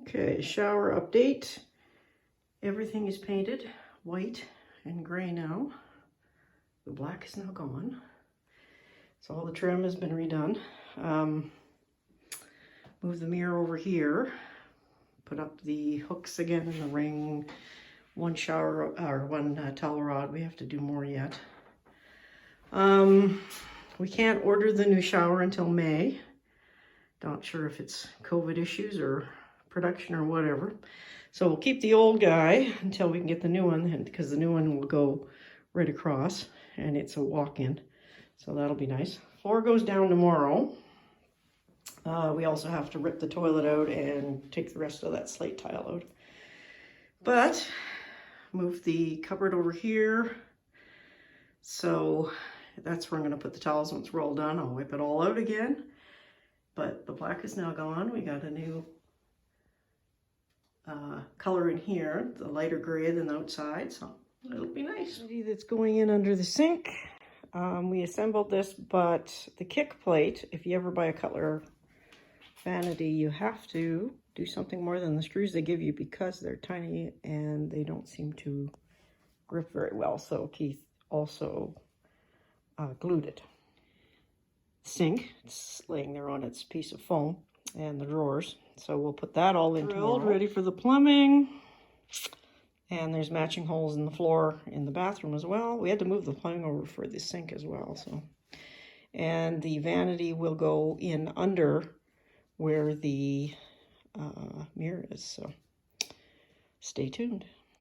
Okay, shower update. Everything is painted white and gray now. The black is now gone. So all the trim has been redone. Move the mirror over here. Put up the hooks again in the ring. One shower or one towel rod. We have to do more yet. We can't order the new shower until May. Not sure if it's COVID issues or production or whatever. So we'll keep the old guy until we can get the new one, because the new one will go right across and it's a walk-in. So that'll be nice. Floor goes down tomorrow. We also have to rip the toilet out and take the rest of that slate tile out. But move the cupboard over here. So that's where I'm going to put the towels once we're all done. I'll wipe it all out again. But the black is now gone. We got a new color in here, the lighter gray than the outside, so it'll be nice. That's going in under the sink. We assembled this, but the kick plate, if you ever buy a Cutler Vanity, you have to do something more than the screws they give you because they're tiny and they don't seem to grip very well. So Keith also glued it. Sink, it's laying there on its piece of foam, and the drawers. So we'll put that all in tomorrow. Ready for the plumbing. And there's matching holes in the floor in the bathroom as well. We had to move the plumbing over for the sink as well. So, and the vanity will go in under where the mirror is. So stay tuned.